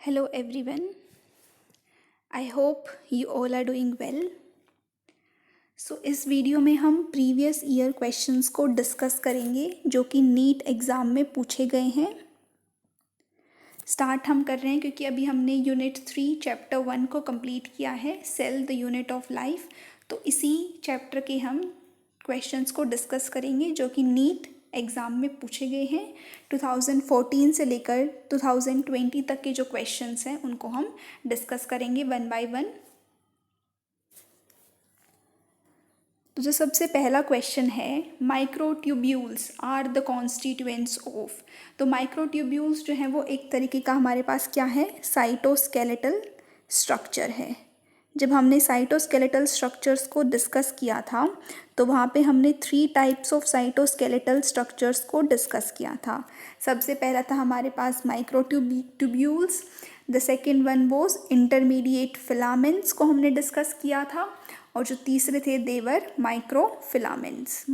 Hello everyone. I hope you all are doing well. इस video में हम previous year questions को discuss करेंगे जो कि नीट एग्ज़ाम में पूछे गए हैं। स्टार्ट हम कर रहे हैं क्योंकि अभी हमने यूनिट 3 चैप्टर 1 को कंप्लीट किया है, cell the unit of life. तो इसी चैप्टर के हम क्वेश्चंस को डिस्कस करेंगे जो कि नीट एग्ज़ाम में पूछे गए हैं। 2014 से लेकर 2020 तक के जो क्वेश्चंस हैं उनको हम डिस्कस करेंगे वन बाय वन। तो जो सबसे पहला क्वेश्चन है, microtubules are the constituents of. तो माइक्रोट्यूब्यूल्स जो हैं वो एक तरीके का हमारे पास क्या है, साइटोस्केलेटल स्ट्रक्चर है। जब हमने साइटोस्केलेटल स्ट्रक्चर्स को डिस्कस किया था तो वहाँ पे हमने 3 टाइप्स ऑफ साइटोस्केलेटल स्ट्रक्चर्स को डिस्कस किया था। सबसे पहला था हमारे पास microtubules, the second one was intermediate filaments को हमने डिस्कस किया था, और जो तीसरे थे देवर माइक्रोफिलामेंट्स।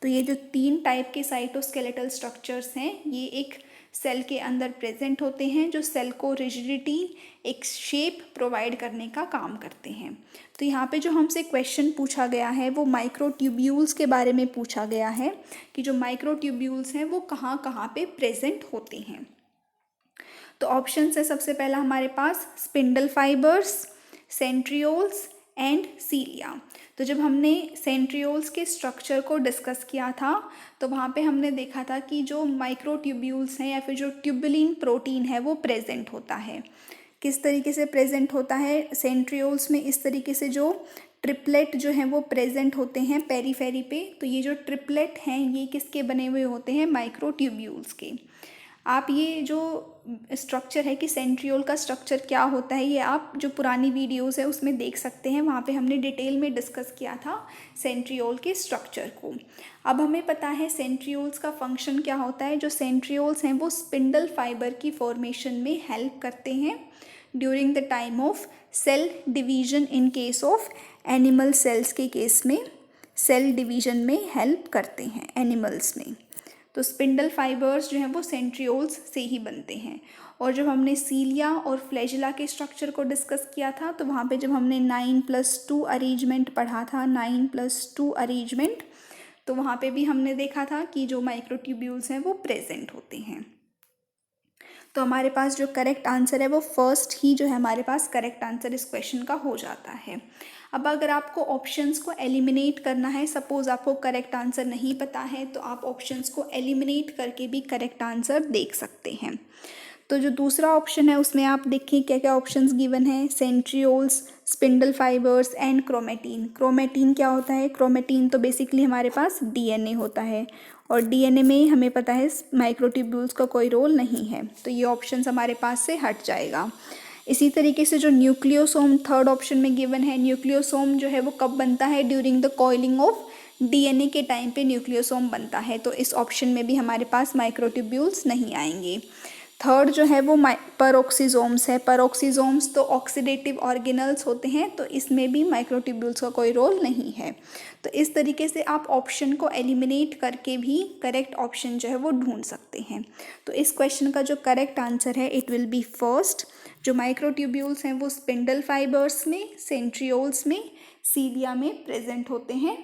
तो ये जो 3 टाइप के साइटोस्केलेटल स्ट्रक्चर्स हैं ये एक सेल के अंदर प्रेजेंट होते हैं जो सेल को रिजिडिटी, एक शेप प्रोवाइड करने का काम करते हैं। तो यहाँ पे जो हमसे क्वेश्चन पूछा गया है वो माइक्रोट्यूब्यूल्स के बारे में पूछा गया है कि जो माइक्रोट्यूब्यूल्स हैं वो कहाँ कहाँ पे प्रेजेंट होते हैं। तो ऑप्शन है सबसे पहला हमारे पास स्पिंडल फाइबर्स, सेंट्रियोल्स एंड सीलिया। तो जब हमने सेंट्रियोल्स के स्ट्रक्चर को डिस्कस किया था तो वहाँ पे हमने देखा था कि जो माइक्रोट्यूब्यूल्स हैं या फिर जो ट्यूबुलिन प्रोटीन है वो प्रेजेंट होता है। किस तरीके से प्रेजेंट होता है, सेंट्रियोल्स में इस तरीके से जो ट्रिपलेट जो हैं वो प्रेजेंट होते हैं पेरीफेरी पे। तो ये जो ट्रिपलेट हैं ये किसके बने हुए होते हैं, माइक्रोट्यूब्यूल्स के। आप ये जो स्ट्रक्चर है कि सेंट्रियोल का स्ट्रक्चर क्या होता है ये आप जो पुरानी वीडियोस है उसमें देख सकते हैं, वहाँ पे हमने डिटेल में डिस्कस किया था सेंट्रियोल के स्ट्रक्चर को। अब हमें पता है सेंट्रियोल्स का फंक्शन क्या होता है। जो सेंट्रियोल्स हैं वो स्पिंडल फाइबर की फॉर्मेशन में हेल्प करते हैं during the time of cell division. In case of animal cells के केस में सेल डिवीजन में हेल्प करते हैं एनिमल्स में। तो स्पिंडल फाइबर्स जो हैं वो सेंट्रियोल्स से ही बनते हैं। और जब हमने सीलिया और फ्लैजिला के स्ट्रक्चर को डिस्कस किया था तो वहाँ पे जब हमने 9+2 अरेंजमेंट पढ़ा था, 9+2 अरेंजमेंट, तो वहाँ पे भी हमने देखा था कि जो माइक्रोट्यूब्यूल्स हैं वो प्रेजेंट होते हैं। तो हमारे पास जो करेक्ट आंसर है वो फर्स्ट ही जो है हमारे पास करेक्ट आंसर इस क्वेश्चन का हो जाता है। अब अगर आपको ऑप्शंस को एलिमिनेट करना है, सपोज आपको करेक्ट आंसर नहीं पता है तो आप ऑप्शंस को एलिमिनेट करके भी करेक्ट आंसर देख सकते हैं। तो जो दूसरा ऑप्शन है उसमें आप देखिए क्या क्या ऑप्शंस गिवन है, centrioles, spindle fibres and chromatin. Chromatin क्या होता है, क्रोमेटिन तो बेसिकली हमारे पास डीएनए होता है और डीएनए में हमें पता है माइक्रोट्यूब्यूल्स का कोई रोल नहीं है, तो ये ऑप्शंस हमारे पास से हट जाएगा। इसी तरीके से जो न्यूक्लियोसोम थर्ड ऑप्शन में गिवन है, न्यूक्लियोसोम जो है वो कब बनता है, during the coiling of DNA के टाइम पे न्यूक्लियोसोम बनता है, तो इस ऑप्शन में भी हमारे पास माइक्रोट्यूब्यूल्स नहीं आएंगे। थर्ड जो है वो पेरोक्सीजोम्स है। पेरोक्सीजोम्स तो ऑक्सीडेटिव ऑर्गेनल्स होते हैं, तो इसमें भी माइक्रोट्यूब्यूल्स का कोई रोल नहीं है। तो इस तरीके से आप ऑप्शन को एलिमिनेट करके भी करेक्ट ऑप्शन जो है वो ढूंढ सकते हैं। तो इस क्वेश्चन का जो करेक्ट आंसर है इट विल बी फर्स्ट। जो माइक्रोट्यूब्यूल्स हैं वो स्पिंडल फाइबर्स में, सेंट्रियोल्स में, सीलिया में प्रेजेंट होते हैं,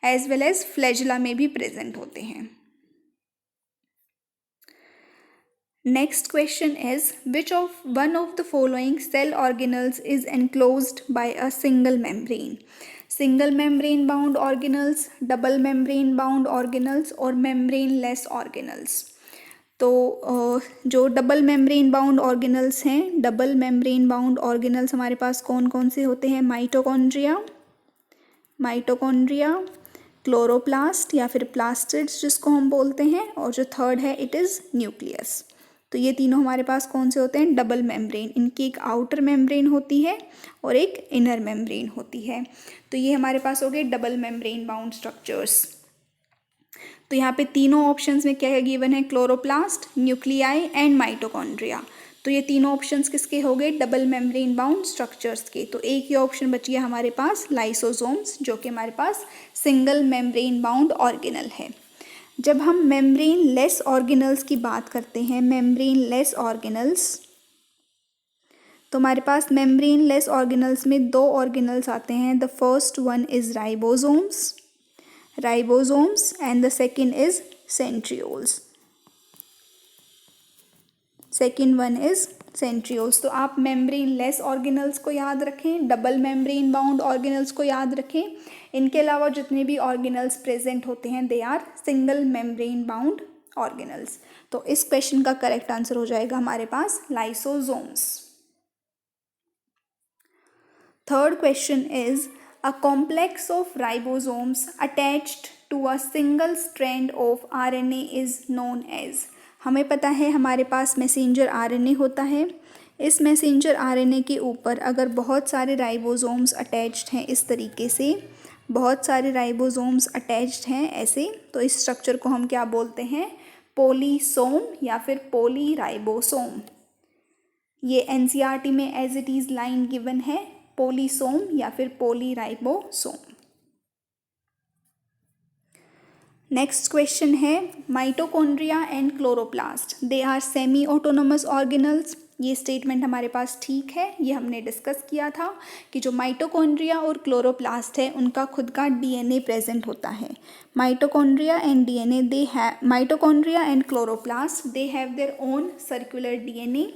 एज वेल एज फ्लैजिला में भी प्रेजेंट होते हैं। Next question is, which of one of the following cell organelles is enclosed by a single membrane? Single membrane bound organelles, double membrane bound organelles और membraneless organelles। तो जो double membrane bound organelles हैं, double membrane bound organelles हमारे पास कौन कौन से होते हैं, माइटोकॉन्ड्रिया, क्लोरोप्लास्ट या फिर प्लास्टिड्स जिसको हम बोलते हैं, और जो थर्ड है इट इज़ न्यूक्लियस। तो ये तीनों हमारे पास कौन से होते हैं, डबल मेम्ब्रेन। इनकी एक आउटर मेम्ब्रेन होती है और एक इनर मेम्ब्रेन होती है। तो ये हमारे पास हो गए डबल मेम्ब्रेन बाउंड स्ट्रक्चर्स। तो यहाँ पे तीनों ऑप्शंस में क्या गिवन है, क्लोरोप्लास्ट, न्यूक्लियाई एंड माइटोकॉन्ड्रिया। तो ये तीनों ऑप्शंस किसके हो गए, डबल मेम्ब्रेन बाउंड स्ट्रक्चर्स के। तो एक ही ऑप्शन बच गया हमारे पास लाइसोसोम्स, जो कि हमारे पास सिंगल मेम्ब्रेन बाउंड ऑर्गेनल है। जब हम मेम्ब्रेन लेस ऑर्गेनल्स की बात करते हैं, मेम्ब्रेन लेस ऑर्गेनल्स, तो हमारे पास मेम्ब्रेन लेस ऑर्गेनल्स में दो ऑर्गेनल्स आते हैं. The first one is ribosomes and the second is centrioles. Second one is centrioles. तो आप मेम्ब्रेन लेस ऑर्गेनल्स को याद रखें, डबल मेम्ब्रेन बाउंड ऑर्गेनल्स को याद रखें. इनके अलावा जितने भी ऑर्गेनल्स प्रेजेंट होते हैं they are single membrane bound organelles. तो इस क्वेश्चन का करेक्ट आंसर हो जाएगा हमारे पास lysosomes. Third question is a complex of ribosomes attached to a single strand of RNA is known as. हमें पता है हमारे पास मैसेंजर आरएनए होता है. इस मैसेंजर आरएनए के ऊपर अगर बहुत सारे राइबोसोम्स अटैच्ड हैं, इस तरीके से बहुत सारे राइबोसोम्स अटैच्ड हैं ऐसे, तो इस स्ट्रक्चर को हम क्या बोलते हैं, पॉलीसोम या फिर पॉलीराइबोसोम. ये एनसीईआरटी में as it is line given है, पॉलीसोम या फिर पॉलीराइबोसोम. नेक्स्ट क्वेश्चन है mitochondria and chloroplast they are semi autonomous organelles. ये स्टेटमेंट हमारे पास ठीक है. ये हमने डिस्कस किया था कि जो माइटोकॉन्ड्रिया और क्लोरोप्लास्ट है उनका खुद का डीएनए प्रेजेंट होता है. Mitochondria and chloroplast they have their own circular DNA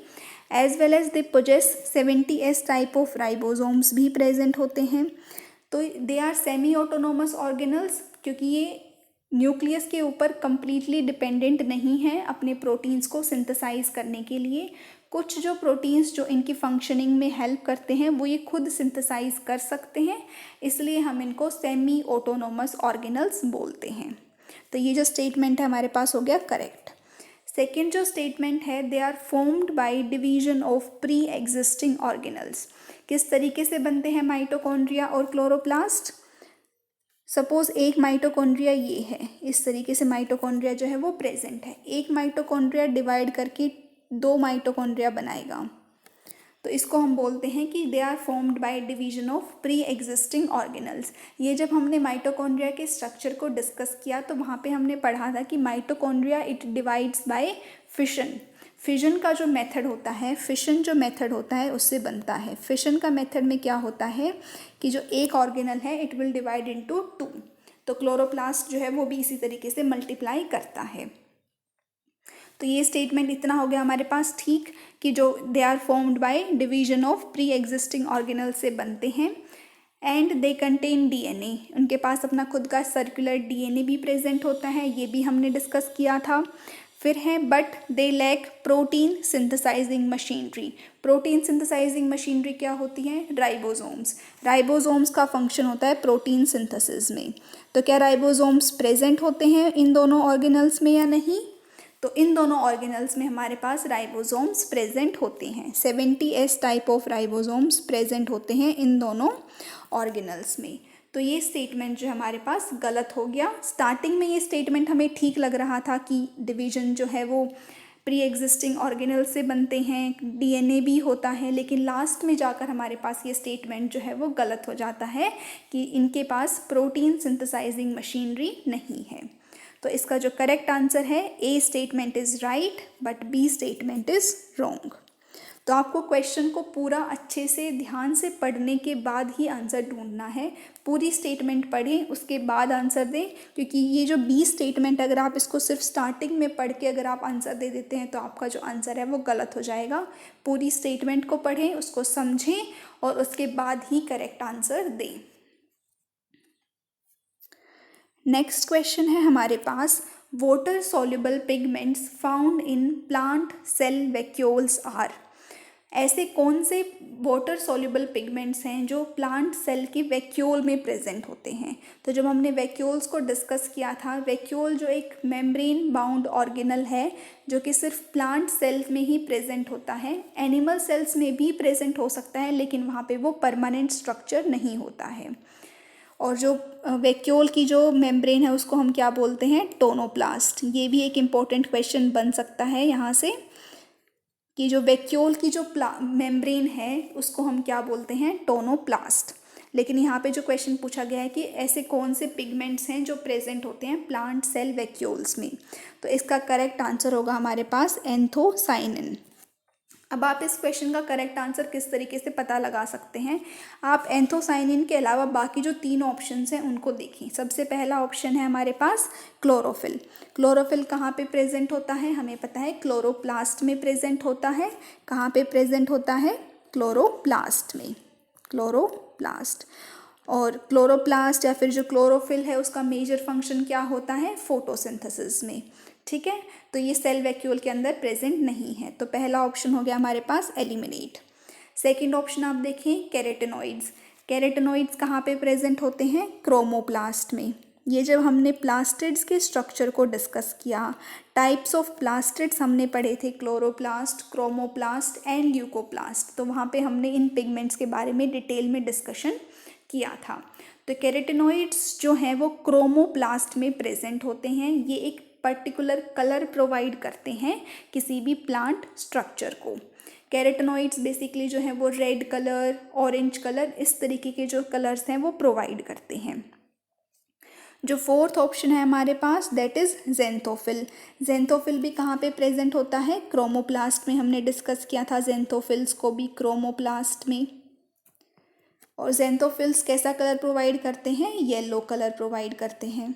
as well as they possess 70S type of ribosomes भी प्रेजेंट होते हैं. तो they are semi autonomous organelles क्योंकि ये न्यूक्लियस के ऊपर कंप्लीटली डिपेंडेंट नहीं है अपने प्रोटीन्स को सिंथेसाइज करने के लिए. कुछ जो प्रोटीन्स जो इनकी फंक्शनिंग में हेल्प करते हैं वो ये खुद सिंथेसाइज कर सकते हैं, इसलिए हम इनको सेमी ऑटोनोमस ऑर्गेनल्स बोलते हैं. तो ये जो स्टेटमेंट है हमारे पास हो गया करेक्ट. सेकेंड जो स्टेटमेंट है they are formed by division of pre existing organelles. किस तरीके से बनते हैं माइटोकॉन्ड्रिया और क्लोरोप्लास्ट. सपोज एक माइटोकॉन्ड्रिया ये है, इस तरीके से माइटोकॉन्ड्रिया जो है वो प्रेजेंट है. एक माइटोकॉन्ड्रिया डिवाइड करके दो माइटोकॉन्ड्रिया बनाएगा, तो इसको हम बोलते हैं कि they are formed by division of pre existing organelles. ये जब हमने माइटोकॉन्ड्रिया के स्ट्रक्चर को डिस्कस किया तो वहाँ पे हमने पढ़ा था कि mitochondria it divides bye fission. Fission का जो मेथड होता है, फिशन जो मेथड होता है उससे बनता है. फिशन का मेथड में क्या होता है कि जो एक ऑर्गेनल है इट विल डिवाइड इनटू 2. तो क्लोरोप्लास्ट जो है वो भी इसी तरीके से मल्टीप्लाई करता है. तो ये स्टेटमेंट इतना हो गया हमारे पास ठीक कि जो they are formed by division of pre existing organelle से बनते हैं एंड दे कंटेन डीएनए. उनके पास अपना खुद का सर्कुलर डीएनए भी प्रेजेंट होता है, ये भी हमने डिस्कस किया था. फिर है but they lack protein synthesising machinery. Protein synthesising machinery क्या होती है, राइबोसोम्स. राइबोसोम्स का फंक्शन होता है प्रोटीन सिंथेसिस में. तो क्या राइबोसोम्स प्रेजेंट होते हैं इन दोनों ऑर्गेनल्स में या नहीं. तो इन दोनों ऑर्गेनल्स में हमारे पास राइबोसोम्स प्रेजेंट होते हैं. 70S type of ribosomes present होते हैं इन दोनों ऑर्गेनल्स में. तो ये स्टेटमेंट जो हमारे पास गलत हो गया. स्टार्टिंग में ये स्टेटमेंट हमें ठीक लग रहा था कि डिवीजन जो है वो प्री एग्जिस्टिंग ऑर्गेनल से बनते हैं, डीएनए भी होता है, लेकिन लास्ट में जाकर हमारे पास ये स्टेटमेंट जो है वो गलत हो जाता है कि इनके पास प्रोटीन सिंथेसाइजिंग मशीनरी नहीं है. तो इसका जो करेक्ट आंसर है A statement is right but B statement is wrong. तो आपको क्वेश्चन को पूरा अच्छे से ध्यान से पढ़ने के बाद ही आंसर ढूंढना है. पूरी स्टेटमेंट पढ़ें उसके बाद आंसर दें, क्योंकि ये जो बी स्टेटमेंट अगर आप इसको सिर्फ स्टार्टिंग में पढ़ के अगर आप आंसर दे देते हैं तो आपका जो आंसर है वो गलत हो जाएगा. पूरी स्टेटमेंट को पढ़ें, उसको समझें और उसके बाद ही करेक्ट आंसर दें. नेक्स्ट क्वेश्चन है हमारे पास water soluble pigments found in plant cell vacuoles are. ऐसे कौन से वाटर सॉल्युबल पिगमेंट्स हैं जो प्लांट सेल के वैक्यूल में प्रेजेंट होते हैं. तो जब हमने वैक्यूल्स को डिस्कस किया था, वैक्यूल जो एक मेम्ब्रेन बाउंड ऑर्गेनल है जो कि सिर्फ प्लांट सेल्स में ही प्रेजेंट होता है. एनिमल सेल्स में भी प्रेजेंट हो सकता है लेकिन वहाँ पे वो परमानेंट स्ट्रक्चर नहीं होता है. और जो वैक्यूल की जो मेम्ब्रेन है उसको हम क्या बोलते हैं, टोनोप्लास्ट. ये भी एक इम्पॉर्टेंट क्वेश्चन बन सकता है यहाँ से कि जो वैक्यूल की जो मेम्ब्रेन है उसको हम क्या बोलते हैं, टोनोप्लास्ट. लेकिन यहाँ पे जो क्वेश्चन पूछा गया है कि ऐसे कौन से पिगमेंट्स हैं जो प्रेजेंट होते हैं प्लांट सेल वैक्यूल्स में, तो इसका करेक्ट आंसर होगा हमारे पास एंथोसाइनिन। अब आप इस क्वेश्चन का करेक्ट आंसर किस तरीके से पता लगा सकते हैं, आप एंथोसाइनिन के अलावा बाकी जो 3 ऑप्शंस हैं उनको देखें। सबसे पहला ऑप्शन है हमारे पास क्लोरोफिल। क्लोरोफिल कहाँ पे प्रेजेंट होता है, हमें पता है क्लोरोप्लास्ट में प्रेजेंट होता है। कहाँ पे प्रेजेंट होता है, क्लोरोप्लास्ट में, क्लोरोप्लास्ट। और क्लोरोप्लास्ट या फिर जो क्लोरोफिल है उसका मेजर फंक्शन क्या होता है, फोटोसिंथेसिस में। ठीक है, तो ये सेल वैक्यूल के अंदर प्रेजेंट नहीं है, तो पहला ऑप्शन हो गया हमारे पास एलिमिनेट। सेकंड ऑप्शन आप देखें कैरेटिनॉइड्स। कैरेटिनॉइड्स कहाँ पे प्रेजेंट होते हैं, क्रोमोप्लास्ट में। ये जब हमने प्लास्टिड्स के स्ट्रक्चर को डिस्कस किया, टाइप्स ऑफ प्लास्टिड्स हमने पढ़े थे, क्लोरोप्लास्ट, क्रोमोप्लास्ट एंड ल्यूकोप्लास्ट, तो वहाँ पे हमने इन पिगमेंट्स के बारे में डिटेल में डिस्कशन किया था। तो कैरेटिनॉइड्स जो हैं वो क्रोमोप्लास्ट में प्रेजेंट होते हैं। ये एक पर्टिकुलर कलर प्रोवाइड करते हैं किसी भी प्लांट स्ट्रक्चर को। कैरेटिनॉइड्स बेसिकली जो है वो रेड कलर, ऑरेंज कलर, इस तरीके के जो कलर्स हैं वो प्रोवाइड करते हैं। जो फोर्थ ऑप्शन है हमारे पास दैट इज़ ज़ेंथोफिल। ज़ेंथोफिल भी कहाँ पे प्रेजेंट होता है, क्रोमोप्लास्ट में। हमने डिस्कस किया था ज़ेंथोफिल्स को भी क्रोमोप्लास्ट में। और ज़ेंथोफिल्स कैसा कलर प्रोवाइड करते हैं, येलो कलर प्रोवाइड करते हैं।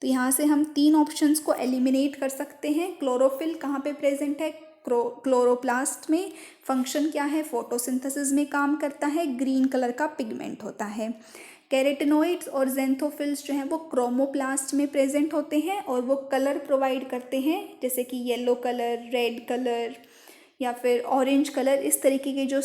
तो यहाँ से हम 3 ऑप्शंस को एलिमिनेट कर सकते हैं। क्लोरोफिल कहाँ पे प्रेजेंट है, क्लोरोप्लास्ट में। फंक्शन क्या है, फोटोसिंथेसिस में काम करता है, ग्रीन कलर का पिगमेंट होता है। कैरेटिनॉइड्स और ज़ेंथोफिल्स जो हैं वो क्रोमोप्लास्ट में प्रेजेंट होते हैं और वो कलर प्रोवाइड करते हैं, जैसे कि येलो कलर, रेड कलर या फिर ऑरेंज कलर, इस तरीके के जो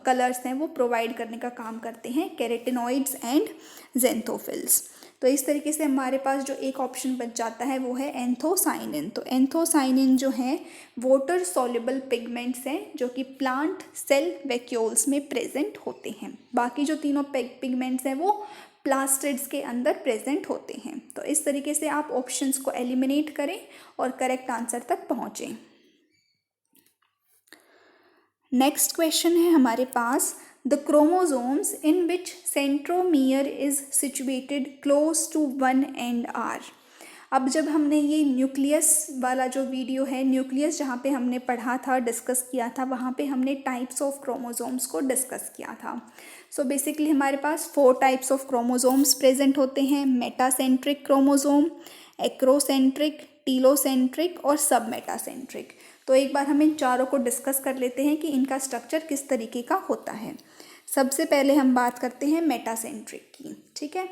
कलर्स हैं वो प्रोवाइड करने का काम करते हैं कैरेटिनॉइड्स एंड ज़ेंथोफिल्स। तो इस तरीके से हमारे पास जो एक ऑप्शन बच जाता है वो है एंथोसाइनिन। तो एंथोसाइनिन जो है वाटर सॉल्युबल पिगमेंट्स हैं जो कि प्लांट सेल वैक्यूल्स में प्रेजेंट होते हैं। बाकी जो तीनों पिगमेंट्स हैं वो प्लास्टिड्स के अंदर प्रेजेंट होते हैं। तो इस तरीके से आप ऑप्शंस को एलिमिनेट करें और करेक्ट आंसर तक पहुँचें। नेक्स्ट क्वेश्चन है हमारे पास, the chromosomes in which centromere is situated close to one end are. अब जब हमने ये न्यूक्लियस वाला जो वीडियो है, न्यूक्लियस जहाँ पे हमने पढ़ा था, डिस्कस किया था, वहाँ पे हमने टाइप्स ऑफ क्रोमोसोम्स को डिस्कस किया था। सो बेसिकली हमारे पास 4 टाइप्स ऑफ क्रोमोसोम्स प्रेजेंट होते हैं, मेटासेंट्रिक क्रोमोसोम, एक्रोसेंट्रिक, टीलोसेंट्रिक और सब मेटासेंट्रिक। तो एक बार हम इन चारों को डिस्कस कर लेते हैं कि इनका स्ट्रक्चर किस तरीके का होता है। सबसे पहले हम बात करते हैं मेटासेंट्रिक की। ठीक है,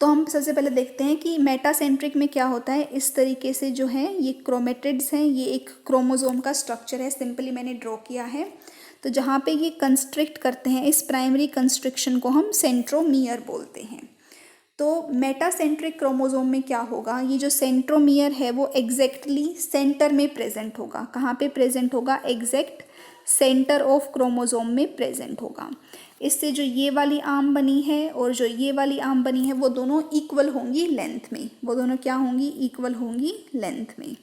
तो हम सबसे पहले देखते हैं कि मेटासेंट्रिक में क्या होता है। इस तरीके से जो है ये क्रोमेटिड्स हैं, ये एक क्रोमोसोम का स्ट्रक्चर है, सिंपली मैंने ड्रॉ किया है। तो जहाँ पे ये कंस्ट्रिक्ट करते हैं, इस प्राइमरी कंस्ट्रिक्शन को हम सेंट्रोमियर बोलते हैं। तो मेटासेंट्रिक क्रोमोसोम में क्या होगा, ये जो सेंट्रोमियर है वो एग्जैक्टली सेंटर में प्रेजेंट होगा। कहाँ पे प्रेजेंट होगा, एग्जैक्ट सेंटर ऑफ क्रोमोसोम में प्रेजेंट होगा। इससे जो ये वाली आर्म बनी है और जो ये वाली आर्म बनी है वो दोनों इक्वल होंगी लेंथ में, वो दोनों क्या होंगी, इक्वल होंगी लेंथ में।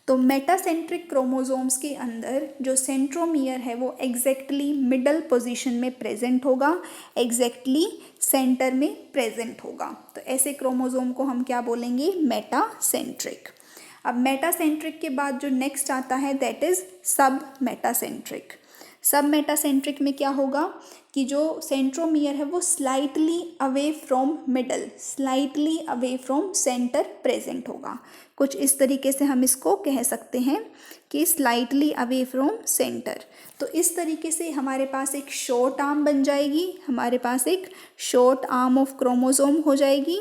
तो मेटासेंट्रिक क्रोमोसोम्स के अंदर जो सेंट्रोमियर है वो एग्जैक्टली मिडल पोजीशन में प्रेजेंट होगा, एग्जैक्टली सेंटर में प्रेजेंट होगा। तो ऐसे क्रोमोसोम को हम क्या बोलेंगे, मेटासेंट्रिक। अब मेटासेंट्रिक के बाद जो नेक्स्ट आता है दैट इज सब मेटासेंट्रिक। सब मेटासेंट्रिक में क्या होगा कि जो सेंट्रोमियर है वो slightly away from middle, slightly away from centre present होगा। कुछ इस तरीके से हम इसको कह सकते हैं कि स्लाइटली अवे फ्रॉम सेंटर। तो इस तरीके से हमारे पास एक शॉर्ट आर्म बन जाएगी, हमारे पास एक शॉर्ट आर्म ऑफ क्रोमोसोम हो जाएगी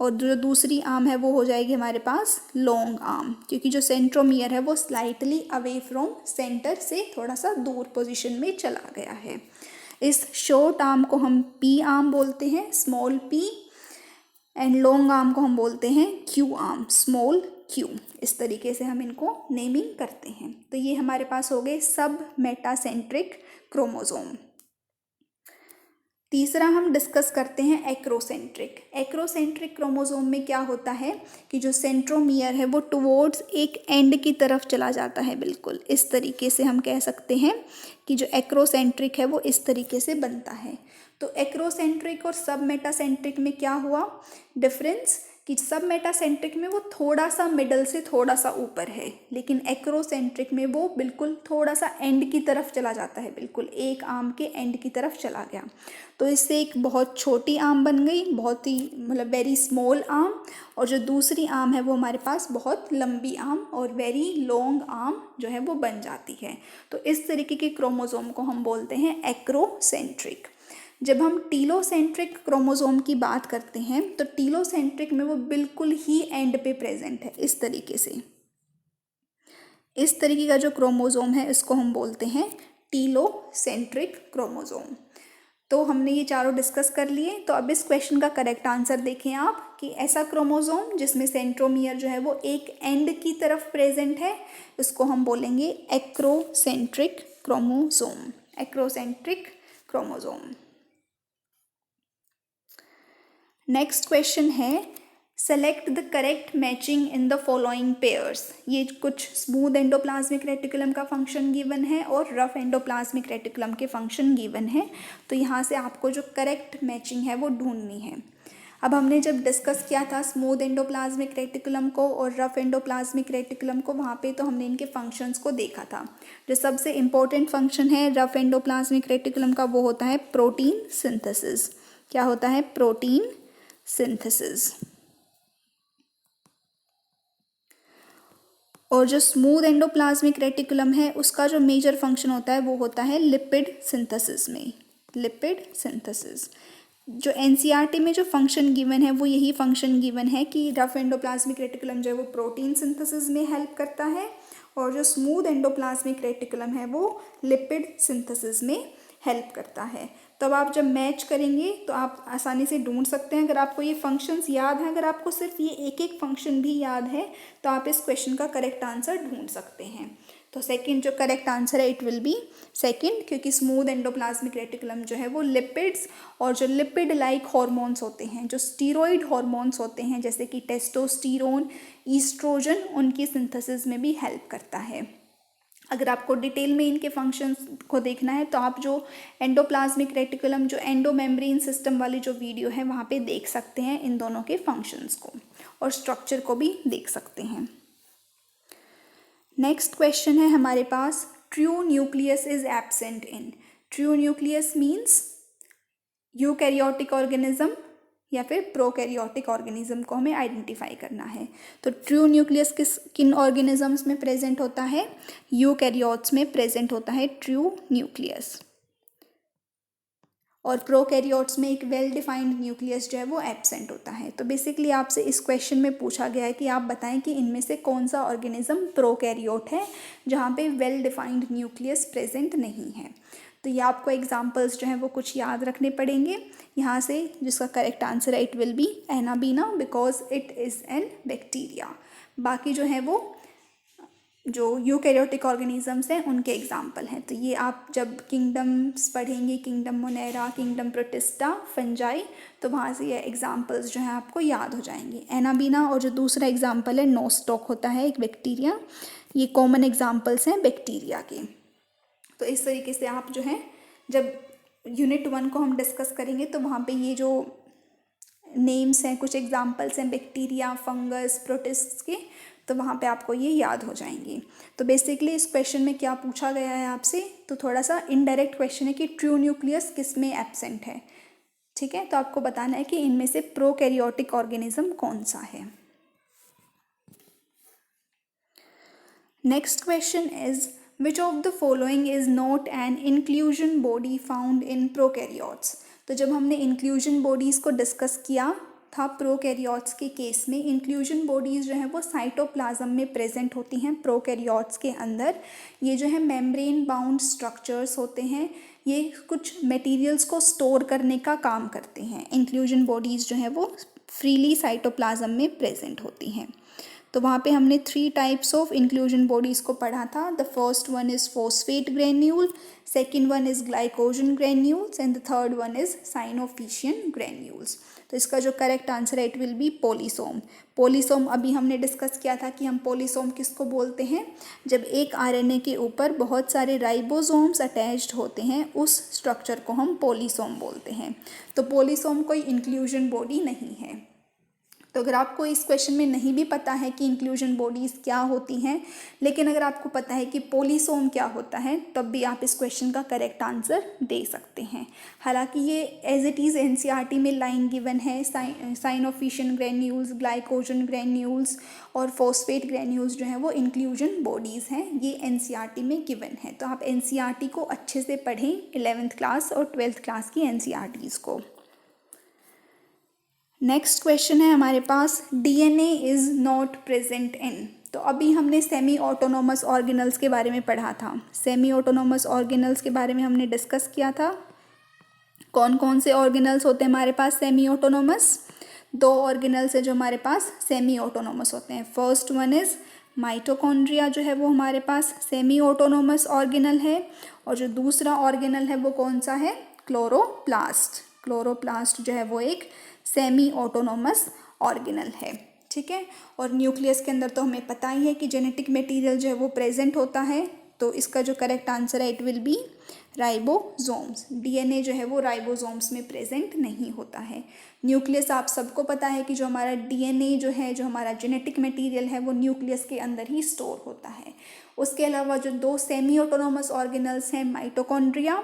और जो दूसरी आर्म है वो हो जाएगी हमारे पास लॉन्ग आर्म, क्योंकि जो सेंट्रोमियर है वो स्लाइटली अवे फ्रॉम सेंटर से थोड़ा सा दूर पोजीशन में चला गया है। इस शॉर्ट आर्म को हम पी आर्म बोलते हैं, small P, and long arm को हम बोलते हैं क्यू आर्म, स्मॉल क्यू। इस तरीके से हम इनको नेमिंग करते हैं। तो ये हमारे पास हो गए सब मेटासेंट्रिक क्रोमोसोम। तीसरा हम डिस्कस करते हैं एक्रोसेंट्रिक। एक्रोसेंट्रिक क्रोमोसोम में क्या होता है कि जो सेंट्रोमियर है वो टुवर्ड्स एक एंड की तरफ चला जाता है, बिल्कुल इस तरीके से हम कह सकते हैं कि जो एक्रोसेंट्रिक है वो इस तरीके से बनता है। तो एक्रोसेंट्रिक और सब मेटासेंट्रिक में क्या हुआ डिफरेंस कि सब मेटासेंट्रिक में वो थोड़ा सा मिडल से थोड़ा सा ऊपर है, लेकिन एक्रोसेंट्रिक में वो बिल्कुल थोड़ा सा एंड की तरफ चला जाता है, बिल्कुल एक आर्म के एंड की तरफ चला गया। तो इससे एक बहुत छोटी आर्म बन गई, बहुत ही मतलब वेरी स्मॉल आर्म, और जो दूसरी आर्म है वो हमारे पास बहुत लंबी आर्म और वेरी लॉन्ग आर्म जो है वो बन जाती है। तो इस तरीके के क्रोमोसोम को हम बोलते हैं एक्रोसेंट्रिक। जब हम टीलोसेंट्रिक क्रोमोसोम की बात करते हैं तो टीलोसेंट्रिक में वो बिल्कुल ही एंड पे प्रेजेंट है, इस तरीके से। इस तरीके का जो क्रोमोसोम है इसको हम बोलते हैं टीलोसेंट्रिक क्रोमोसोम। तो हमने ये चारों डिस्कस कर लिए। तो अब इस क्वेश्चन का करेक्ट आंसर देखें आप कि ऐसा क्रोमोसोम जिसमें सेंट्रोमियर जो है वो एक एंड की तरफ प्रेजेंट है, उसको हम बोलेंगे acrocentric chromosome. Acrocentric chromosome. Next question है select the correct matching in the following pairs. ये कुछ स्मूथ एंडोप्लाज्मिक रेटिकुलम का फंक्शन गिवन है और रफ एंडोप्लाज्मिक रेटिकुलम के फंक्शन गिवन है। तो यहाँ से आपको जो करेक्ट मैचिंग है वो ढूंढनी है। अब हमने जब डिस्कस किया था स्मूथ एंडोप्लाज्मिक रेटिकुलम को और रफ एंडोप्लाज्मिक रेटिकुलम को, वहाँ पे तो हमने इनके फंक्शंस को देखा था। जो सबसे इम्पोर्टेंट फंक्शन है रफ एंडोप्लाज्मिक रेटिकुलम का वो होता है प्रोटीन सिंथेसिस। क्या होता है? Protein synthesis. और जो स्मूथ एंडोप्लाज्मिक रेटिकुलम है उसका जो मेजर फंक्शन होता है वो होता है लिपिड सिंथेसिस में। Lipid synthesis. जो एनसीईआरटी में जो फंक्शन गिवन है वो यही फंक्शन गिवन है कि रफ एंडोप्लाज्मिक रेटिकुलम जो है वो प्रोटीन सिंथेसिस में हेल्प करता है और जो स्मूथ एंडोप्लाज्मिक रेटिकुलम है वो लिपिड सिंथेसिस में हेल्प करता है। तो अब आप जब मैच करेंगे तो आप आसानी से ढूंढ सकते हैं। अगर आपको ये फंक्शंस याद हैं, अगर आपको सिर्फ ये एक एक फंक्शन भी याद है तो आप इस क्वेश्चन का करेक्ट आंसर ढूंढ सकते हैं। तो सेकंड जो करेक्ट आंसर है इट विल बी सेकंड, क्योंकि स्मूथ एंडोप्लाज्मिक रेटिकुलम जो है वो लिपिड्स और जो लिपिड लाइक हॉर्मोन्स होते हैं, जो स्टीरॉयड हॉर्मोन्स होते हैं जैसे कि टेस्टोस्टेरोन, ईस्ट्रोजन, उनकी सिंथेसिस में भी हेल्प करता है। अगर आपको डिटेल में इनके फंक्शंस को देखना है तो आप जो एंडोप्लाज्मिक रेटिकुलम जो एंडोमेम्ब्रेन सिस्टम वाली जो वीडियो है वहाँ पे देख सकते हैं इन दोनों के फंक्शंस को और स्ट्रक्चर को भी देख सकते हैं। नेक्स्ट क्वेश्चन है हमारे पास true nucleus is absent in. True nucleus means eukaryotic organism या फिर प्रोकैरियोटिक ऑर्गेनिज्म को हमें आइडेंटिफाई करना है। तो ट्रू न्यूक्लियस किन ऑर्गेनिजम्स में प्रेजेंट होता है? यूकैरियोट्स में प्रेजेंट होता है ट्रू न्यूक्लियस, और प्रोकैरियोट्स में एक वेल डिफाइंड न्यूक्लियस जो है वो एब्सेंट होता है। तो बेसिकली आपसे इस क्वेश्चन में पूछा गया है कि आप बताएं कि इनमें से कौन सा ऑर्गेनिज्म प्रोकैरियोट है जहाँ पे वेल डिफाइंड न्यूक्लियस प्रेजेंट नहीं है। तो ये आपको एग्जांपल्स जो हैं वो कुछ याद रखने पड़ेंगे यहाँ से, जिसका करेक्ट आंसर है it will B anabaena because it is an bacteria. बाकी जो है वो जो यूकैरियोटिक ऑर्गेनिजम्स हैं उनके एग्जाम्पल हैं। तो ये आप जब किंगडम्स पढ़ेंगे, kingdom Monera, kingdom protista, fungi, तो वहाँ से ये एग्जाम्पल्स जो हैं आपको याद हो जाएंगे। एनाबीना और जो दूसरा एग्जाम्पल है नोस्टॉक होता है एक बैक्टीरिया, ये कॉमन एग्जाम्पल्स हैं बैक्टीरिया के। तो इस तरीके से आप जो है जब यूनिट 1 को हम डिस्कस करेंगे तो वहाँ पे ये जो नेम्स हैं, कुछ एग्जांपल्स हैं बैक्टीरिया, फंगस, प्रोटिस्ट के, तो वहाँ पे आपको ये याद हो जाएंगे। तो बेसिकली इस क्वेश्चन में क्या पूछा गया है आपसे, तो थोड़ा सा इनडायरेक्ट क्वेश्चन है कि ट्रू न्यूक्लियस किस में एब्सेंट है। ठीक है, तो आपको बताना है कि इनमें से प्रोकैरियोटिक ऑर्गेनिज्म कौन सा है। Next question is Which of the following is not an inclusion body found in prokaryotes? तो जब हमने inclusion bodies को डिस्कस किया था प्रोकैरियोट्स के केस में, inclusion bodies जो है वो साइटोप्लाज्म में प्रेजेंट होती हैं प्रोकैरियोट्स के अंदर। ये जो है मेम्ब्रेन बाउंड स्ट्रक्चर्स होते हैं, ये कुछ मटेरियल्स को स्टोर करने का काम करते हैं। inclusion bodies जो है वो फ्रीली साइटोप्लाज्म में प्रेजेंट होती हैं। तो वहाँ पे हमने 3 टाइप्स ऑफ इंक्लूजन बॉडीज़ को पढ़ा था। The first one is phosphate granule, second one is glycogen granules and the third one is cyanophycean granules. तो इसका जो करेक्ट आंसर है it will be polysome. Polysome अभी हमने डिस्कस किया था कि हम पॉलीसोम किसको बोलते हैं, जब एक आरएनए के ऊपर बहुत सारे राइबोसोम्स अटैच्ड होते हैं उस स्ट्रक्चर को हम पॉलीसोम बोलते हैं। तो पॉलीसोम कोई इंक्लूजन बॉडी नहीं है। तो अगर आपको इस क्वेश्चन में नहीं भी पता है कि इंक्लूजन बॉडीज़ क्या होती हैं, लेकिन अगर आपको पता है कि पॉलीसोम क्या होता है, तब भी आप इस क्वेश्चन का करेक्ट आंसर दे सकते हैं। हालांकि ये एज इट इज़ एनसीईआरटी में लाइन गिवन है, साइनोफिशियन ग्रेन्यूल्स, ग्लाइकोजन ग्रेन्यूल्स और फॉस्फेट ग्रेन्यूल्स जो हैं वो इंक्लूजन बॉडीज़ हैं, ये एनसीईआरटी में गिवन है। तो आप एनसीईआरटी को अच्छे से पढ़ें, 11th क्लास और 12th क्लास की एनसीईआरटीज़ को। नेक्स्ट क्वेश्चन है हमारे पास, DNA is not present in. तो अभी हमने सेमी ऑटोनोमस ऑर्गेनल्स के बारे में पढ़ा था। सेमी ऑटोनोमस ऑर्गेनल्स के बारे में हमने डिस्कस किया था। कौन कौन से ऑर्गेनल्स होते हैं हमारे पास सेमी ऑटोनोमस? 2 ऑर्गेनल्स है जो हमारे पास सेमी ऑटोनोमस होते हैं। फर्स्ट वन इज़ माइटोकॉन्ड्रिया, जो है वो हमारे पास सेमी ऑटोनोमस ऑर्गेनल है, और जो दूसरा ऑर्गेनल है वो कौन सा है? क्लोरोप्लास्ट। क्लोरोप्लास्ट जो है वो एक सेमी ऑटोनोमस ऑर्गेनल है, ठीक है। और न्यूक्लियस के अंदर तो हमें पता ही है कि जेनेटिक मटेरियल जो है वो प्रेजेंट होता है। तो इसका जो करेक्ट आंसर है it will B ribosomes. DNA जो है वो राइबोसोम्स में प्रेजेंट नहीं होता है। न्यूक्लियस आप सबको पता है कि जो हमारा डीएनए जो है, जो हमारा जेनेटिक मटेरियल है, वो न्यूक्लियस के अंदर ही स्टोर होता है। उसके अलावा जो 2 सेमी ऑटोनोमस ऑर्गेनल्स हैं, माइटोकॉन्ड्रिया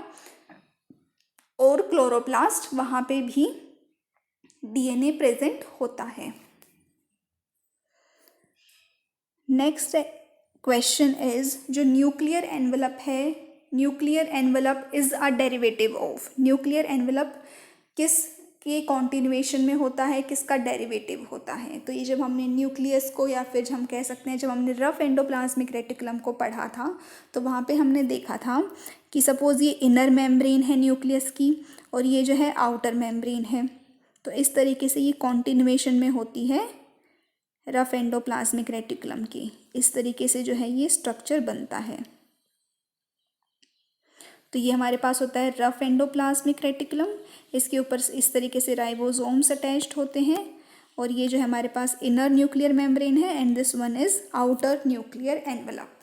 और क्लोरोप्लास्ट, वहाँ पे भी डीएनए प्रेजेंट होता है। नेक्स्ट क्वेश्चन इज, जो न्यूक्लियर एनवेलप है, nuclear envelope is a derivative of. Nuclear envelope किस के कॉन्टिन्यूएशन में होता है, किसका डेरिवेटिव होता है? तो ये जब हमने न्यूक्लियस को, या फिर हम कह सकते हैं जब हमने रफ एंडोप्लाज्मिक रेटिकुलम को पढ़ा था, तो वहाँ पे हमने देखा था कि सपोज ये इनर मेम्ब्रेन है न्यूक्लियस की, और ये जो है आउटर मेम्ब्रेन है। तो इस तरीके से ये कॉन्टिन्यूएशन में होती है रफ एंडोप्लाज्मिक रेटिकुलम की। इस तरीके से जो है ये स्ट्रक्चर बनता है। तो ये हमारे पास होता है रफ एंडोप्लाज्मिक रेटिकुलम, इसके ऊपर इस तरीके से राइबोसोम्स अटैच्ड होते हैं, और ये जो है हमारे पास इनर न्यूक्लियर मेम्ब्रेन है, and this one is outer nuclear envelope,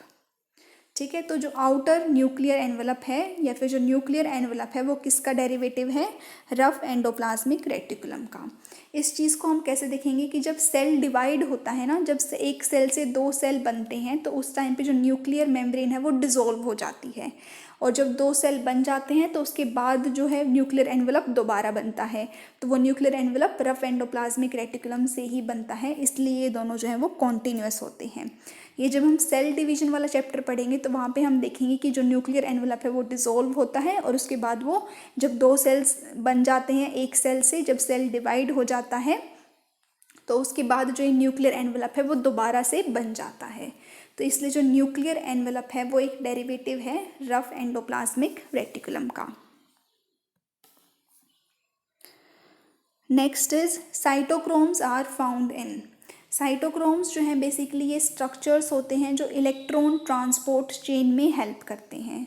ठीक है। तो जो आउटर न्यूक्लियर एनवेलप है, या फिर जो न्यूक्लियर एनवेलप है, वो किसका डेरिवेटिव है? रफ एंडोप्लाज्मिक रेटिकुलम का। इस चीज़ को हम कैसे देखेंगे कि जब सेल डिवाइड होता है ना, जब से एक सेल से 2 सेल बनते हैं, तो उस टाइम पे जो न्यूक्लियर मेम्ब्रेन है वो डिसॉल्व हो जाती है, और जब 2 सेल बन जाते हैं तो उसके बाद जो है न्यूक्लियर एनवेलप दोबारा बनता है। तो वो nuclear envelope rough endoplasmic reticulum से ही बनता है, इसलिए ये दोनों जो है वो कॉन्टिन्यूअस होते हैं। ये जब हम सेल डिवीजन वाला चैप्टर पढ़ेंगे तो वहाँ पे हम देखेंगे कि जो न्यूक्लियर एनवेलप है वो डिसॉल्व होता है, और उसके बाद वो जब 2 सेल्स बन जाते हैं एक सेल से, जब सेल डिवाइड हो जाता है, तो उसके बाद जो न्यूक्लियर एनवेलप है वो दोबारा से बन जाता है। तो इसलिए जो न्यूक्लियर एनवेलप है वो एक डेरिवेटिव है रफ एंडोप्लाज्मिक रेटिकुलम का। Next is cytochromes are found in. Cytochromes जो हैं बेसिकली ये स्ट्रक्चर्स होते हैं जो इलेक्ट्रॉन ट्रांसपोर्ट चेन में हेल्प करते हैं।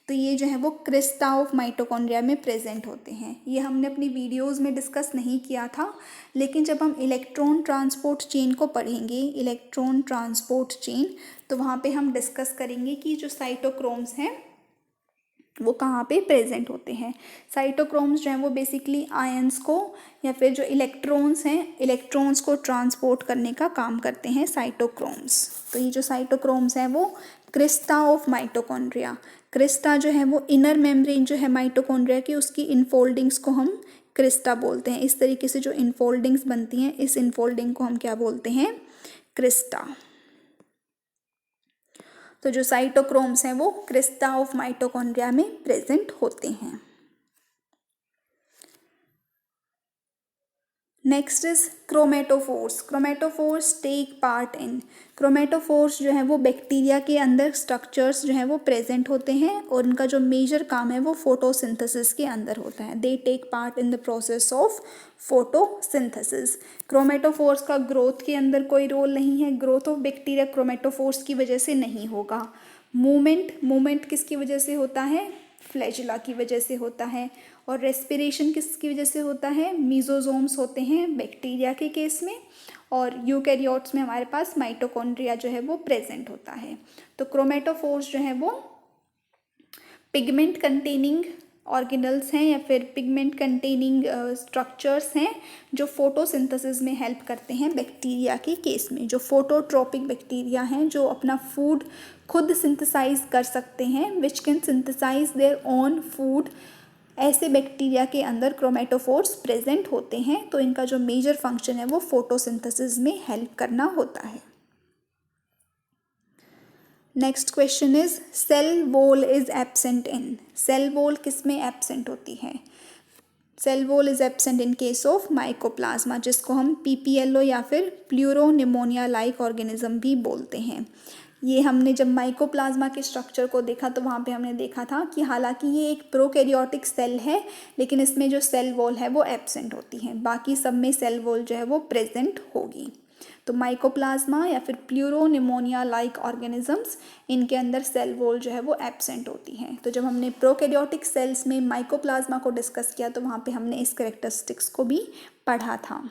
तो ये जो है वो क्रिस्टा ऑफ माइटोकॉन्ड्रिया में प्रेजेंट होते हैं। ये हमने अपनी वीडियोस में डिस्कस नहीं किया था, लेकिन जब हम इलेक्ट्रॉन ट्रांसपोर्ट चेन को पढ़ेंगे, इलेक्ट्रॉन ट्रांसपोर्ट चेन, तो वहाँ पे हम डिस्कस करेंगे कि जो साइटोक्रोम्स हैं वो कहाँ पे प्रेजेंट होते हैं। साइटोक्रोम्स जो हैं वो बेसिकली आयंस को, या फिर जो इलेक्ट्रॉन्स हैं, इलेक्ट्रॉन्स को ट्रांसपोर्ट करने का काम करते हैं साइटोक्रोम्स। तो ये जो साइटोक्रोम्स हैं वो क्रिस्टा ऑफ माइटोकॉन्ड्रिया, क्रिस्टा जो है वो इनर मेम्ब्रेन जो है माइटोकॉन्ड्रिया की, उसकी इनफोल्डिंग्स को हम क्रिस्टा बोलते हैं। इस तरीके से जो इनफोल्डिंग्स बनती हैं, इस इनफोल्डिंग को हम क्या बोलते हैं? क्रिस्टा। तो जो साइटोक्रोम्स हैं वो क्रिस्टा ऑफ माइटोकॉन्ड्रिया में प्रेजेंट होते हैं। Next is chromatophores. Chromatophores take part in, chromatophores जो है वो बैक्टीरिया के अंदर स्ट्रक्चर्स जो है वो प्रेजेंट होते हैं और उनका जो मेजर काम है वो फोटोसिंथेसिस के अंदर होता है। They take part in the process of photosynthesis. Chromatophores का ग्रोथ के अंदर कोई रोल नहीं है, ग्रोथ ऑफ बैक्टीरिया क्रोमेटोफोर्स की वजह से नहीं होगा। मूवमेंट किसकी वजह से होता है? फ्लैजिला की वजह से होता है। और रेस्पिरेशन किसकी वजह से होता है? मीजोजोम्स होते हैं बैक्टीरिया के केस में, और यूकैरियोट्स में हमारे पास माइटोकॉन्ड्रिया जो है वो प्रेजेंट होता है। तो क्रोमेटोफोर्स जो है वो पिगमेंट कंटेनिंग ऑर्गेनल्स हैं या फिर पिगमेंट कंटेनिंग स्ट्रक्चर्स हैं जो फोटोसिंथेसिस में हेल्प करते हैं बैक्टीरिया के केस में। जो फोटोट्रोपिक बैक्टीरिया हैं जो अपना फूड खुद सिंथेसाइज कर सकते हैं, which can synthesise their own food, ऐसे बैक्टीरिया के अंदर क्रोमेटोफोर्स प्रेजेंट होते हैं। तो इनका जो मेजर फंक्शन है वो फोटोसिंथेसिस में हेल्प करना होता है। Next question is cell wall is absent in. Cell wall किस में एब्सेंट होती है? Cell wall is absent in case of mycoplasma, जिसको हम पीपीएलओ या फिर प्लूरोनिमोनिया लाइक ऑर्गेनिज्म भी बोलते हैं। ये हमने जब माइकोप्लाज्मा के स्ट्रक्चर को देखा तो वहाँ पे हमने देखा था कि हालांकि ये एक प्रोकैरियोटिक सेल है लेकिन इसमें जो सेल वॉल है वो एब्सेंट होती है, बाकी सब में सेल वॉल जो है वो प्रेजेंट होगी। तो माइकोप्लाज्मा या फिर प्लूरोनिमोनिया लाइक ऑर्गेनिजम्स, इनके अंदर सेल वॉल जो है वो एब्सेंट होती है। तो जब हमने प्रोकैरियोटिक सेल्स में माइकोप्लाज्मा को डिस्कस किया तो वहाँ पे हमने इस कैरेक्टरिस्टिक्स को भी पढ़ा था।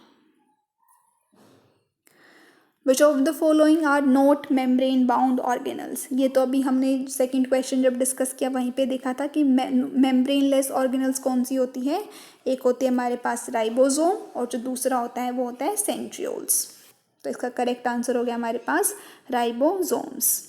Which of the following are not membrane bound organelles? ये तो अभी हमने सेकंड क्वेश्चन जब डिस्कस किया वहीं पे देखा था कि मेम्ब्रेनलेस ऑर्गेनल्स कौन सी होती है। एक होती है हमारे पास राइबोसोम और जो दूसरा होता है वो होता है सेंट्रियोल्स। तो इसका करेक्ट आंसर हो गया हमारे पास ribosomes.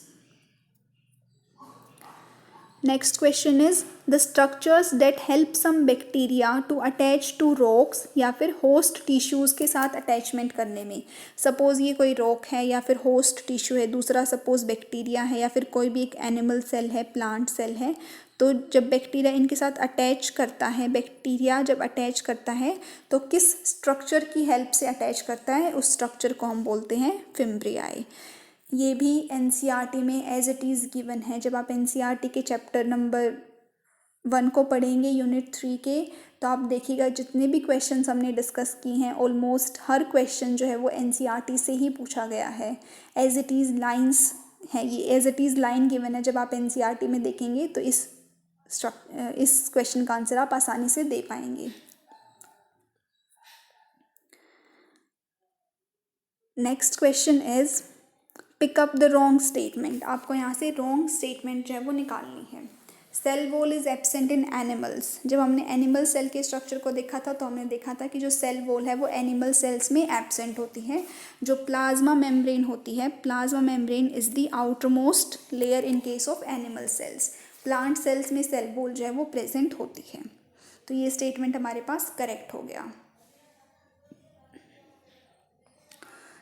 Next question is the structures that help some bacteria to attach to rocks या फिर होस्ट टिश्यूज़ के साथ अटैचमेंट करने में। सपोज ये कोई रॉक है या फिर होस्ट टिश्यू है, दूसरा सपोज बैक्टीरिया है या फिर कोई भी एक एनिमल सेल है, प्लांट सेल है। तो जब बैक्टीरिया इनके साथ अटैच करता है, बैक्टीरिया जब अटैच करता है तो किस स्ट्रक्चर की हेल्प से अटैच करता है? उस स्ट्रक्चर को हम बोलते हैं फिम्ब्रियाई। ये भी एनसीईआरटी में एज इट इज़ गिवन है। जब आप एनसीईआरटी के चैप्टर नंबर 1 को पढ़ेंगे यूनिट 3 के, तो आप देखिएगा जितने भी क्वेश्चंस हमने डिस्कस किए हैं ऑलमोस्ट हर क्वेश्चन जो है वो एनसीईआरटी से ही पूछा गया है। एज इट इज़ लाइन्स है, ये as it is line given है। जब आप एनसीईआरटी में देखेंगे तो इस क्वेश्चन का आंसर आप आसानी से दे पाएंगे। Next question is pick up the wrong statement. आपको यहाँ से रॉन्ग स्टेटमेंट जो है वो निकालनी है। Cell wall is absent in animals. जब हमने एनिमल सेल के स्ट्रक्चर को देखा था तो हमने देखा था कि जो सेल वॉल है वो एनिमल सेल्स में एब्सेंट होती है। जो प्लाज्मा मेम्ब्रेन होती है, plasma membrane is the outer most layer in case of animal sales. Plant cells में सेल वॉल जो है वो प्रेजेंट होती है। तो ये स्टेटमेंट हमारे पास करेक्ट हो गया।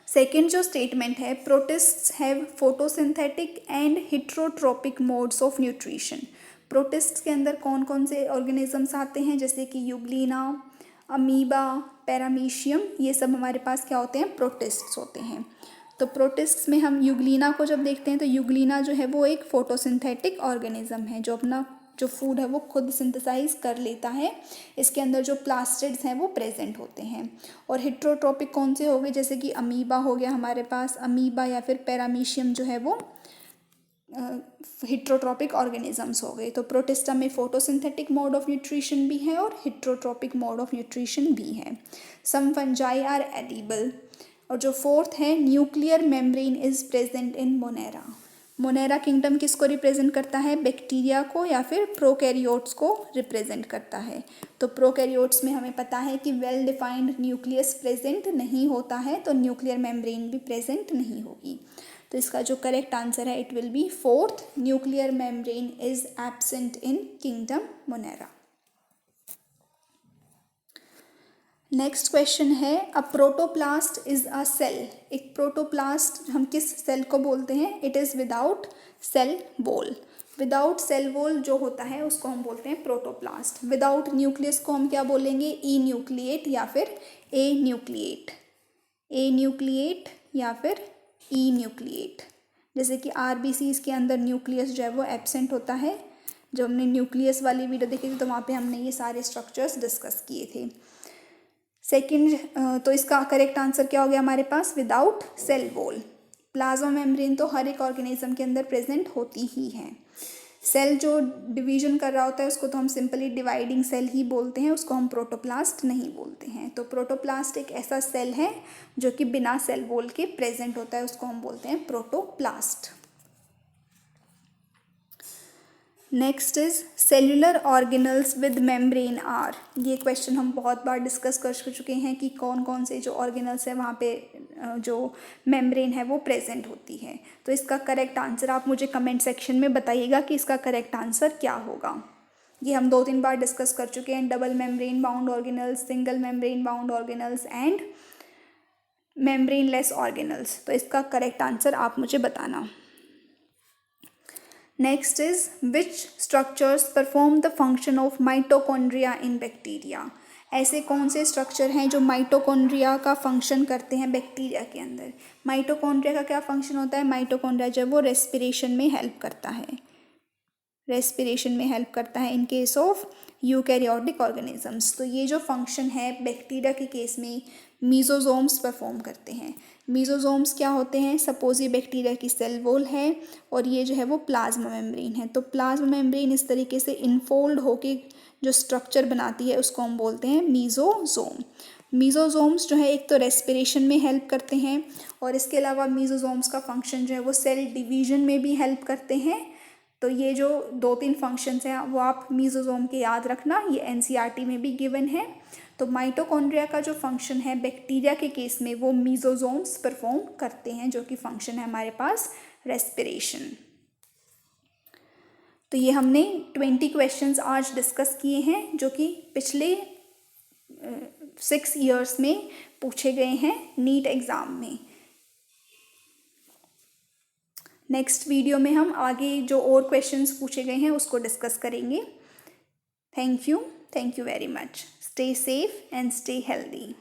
सेकेंड जो स्टेटमेंट है, प्रोटिस्ट्स have photosynthetic and heterotrophic modes of nutrition. प्रोटिस्ट्स के अंदर कौन कौन से ऑर्गेनिजम्स आते हैं? जैसे कि यूग्लिना, अमीबा, पैरामीशियम, ये सब हमारे पास क्या होते हैं? प्रोटिस्ट्स होते हैं। तो प्रोटिस्ट्स में हम यूग्लिना को जब देखते हैं तो यूग्लिना जो है वो एक फोटोसिंथेटिक ऑर्गेनिज्म है जो अपना जो फूड है वो खुद सिंथेसाइज कर लेता है। इसके अंदर जो प्लास्टिड्स हैं वो प्रेजेंट होते हैं। और हिट्रोट्रोपिक कौन से हो गए? जैसे कि अमीबा हो गया हमारे पास, अमीबा या फिर पैरामीशियम जो है वो हिट्रोट्रोपिक ऑर्गेनिजम्स हो गए। तो प्रोटिस्टा में फोटोसिंथेटिक मोड ऑफ न्यूट्रिशन भी है और हिट्रोट्रोपिक मोड ऑफ न्यूट्रिशन भी है। सम फंजाई आर एडिबल। और जो फोर्थ है, nuclear membrane is present in Monera. Monera kingdom किसको रिप्रेजेंट करता है? बैक्टीरिया को या फिर प्रोकैरियोट्स को रिप्रेजेंट करता है। तो प्रोकैरियोट्स में हमें पता है कि वेल डिफाइंड न्यूक्लियस प्रेजेंट नहीं होता है, तो न्यूक्लियर मेम्ब्रेन भी प्रेजेंट नहीं होगी। तो इसका जो करेक्ट आंसर है it will be fourth, nuclear membrane is absent in kingdom Monera. Next question है, a protoplast is a cell. एक प्रोटोप्लास्ट हम किस सेल को बोलते हैं? It is without cell wall. Without cell wall जो होता है उसको हम बोलते हैं प्रोटोप्लास्ट। विदाउट न्यूक्लियस को हम क्या बोलेंगे, ई न्यूक्लिएट या फिर ए न्यूक्लिएट, ए न्यूक्लिएट या फिर ई न्यूक्लिएट। जैसे कि आरबीसीज के अंदर न्यूक्लियस जो है वो एब्सेंट होता है। जब हमने न्यूक्लियस वाली वीडियो देखी थी तो वहाँ पे हमने ये सारे स्ट्रक्चर्स डिस्कस किए थे। सेकंड, तो इसका करेक्ट आंसर क्या हो गया हमारे पास, without cell wall. Plasma membrane तो हर एक ऑर्गेनिज्म के अंदर प्रेजेंट होती ही है। सेल जो डिवीजन कर रहा होता है उसको तो हम सिंपली डिवाइडिंग सेल ही बोलते हैं, उसको हम प्रोटोप्लास्ट नहीं बोलते हैं। तो प्रोटोप्लास्ट एक ऐसा सेल है जो कि बिना सेल वॉल के प्रेजेंट होता है, उसको हम बोलते हैं protoplast. Next is cellular organelles with membrane are. ये क्वेश्चन हम बहुत बार डिस्कस कर चुके हैं कि कौन कौन से जो ऑर्गेनल्स है वहाँ पे जो मेम्ब्रेन है वो प्रेजेंट होती है। तो इसका करेक्ट आंसर आप मुझे कमेंट सेक्शन में बताइएगा कि इसका करेक्ट आंसर क्या होगा। ये हम 2-3 बार डिस्कस कर चुके हैं, double membrane bound organelles, single membrane bound organelles and membraneless organelles. तो इसका करेक्ट आंसर आप मुझे बताना। Next is which structures perform the function of mitochondria in bacteria. ऐसे कौन से स्ट्रक्चर हैं जो माइटोकॉन्ड्रिया का फंक्शन करते हैं बैक्टीरिया के अंदर। माइटोकॉन्ड्रिया का क्या फंक्शन होता है, माइटोकॉन्ड्रिया जो है वो रेस्पिरेशन में हेल्प करता है, रेस्पिरेशन में हेल्प करता है इन केस ऑफ यूकैरियोटिक ऑर्गेनिजम्स। तो ये जो फंक्शन है बैक्टीरिया के केस में मीजोजोम्स परफॉर्म करते हैं। मीजोजोम्स क्या होते हैं, सपोज ये बैक्टीरिया की सेल वॉल है और ये जो है वो प्लाज्मा मेम्ब्रेन है। तो प्लाज्मा मेम्ब्रेन इस तरीके से इनफोल्ड होके जो स्ट्रक्चर बनाती है उसको हम बोलते हैं मीजोजोम। मीजोजोम्स जो है एक तो रेस्पिरेशन में हेल्प करते हैं और इसके अलावा मीजोजोम्स का फंक्शन जो है वो सेल डिवीजन में भी हेल्प करते हैं। तो ये जो 2-3 फंक्शंस हैं वो आप मीजोजोम के याद रखना, ये एनसीईआरटी में भी गिवन है। तो माइटोकॉन्ड्रिया का जो फंक्शन है बैक्टीरिया के केस में वो मीजोजोम्स परफॉर्म करते हैं, जो कि फंक्शन है हमारे पास रेस्पिरेशन। तो ये हमने 20 क्वेश्चंस आज डिस्कस किए हैं जो कि पिछले 6 ईयर्स में पूछे गए हैं नीट एग्ज़ाम में। नेक्स्ट वीडियो में हम आगे जो और क्वेश्चंस पूछे गए हैं उसको डिस्कस करेंगे। Thank you very much. Stay safe and stay healthy.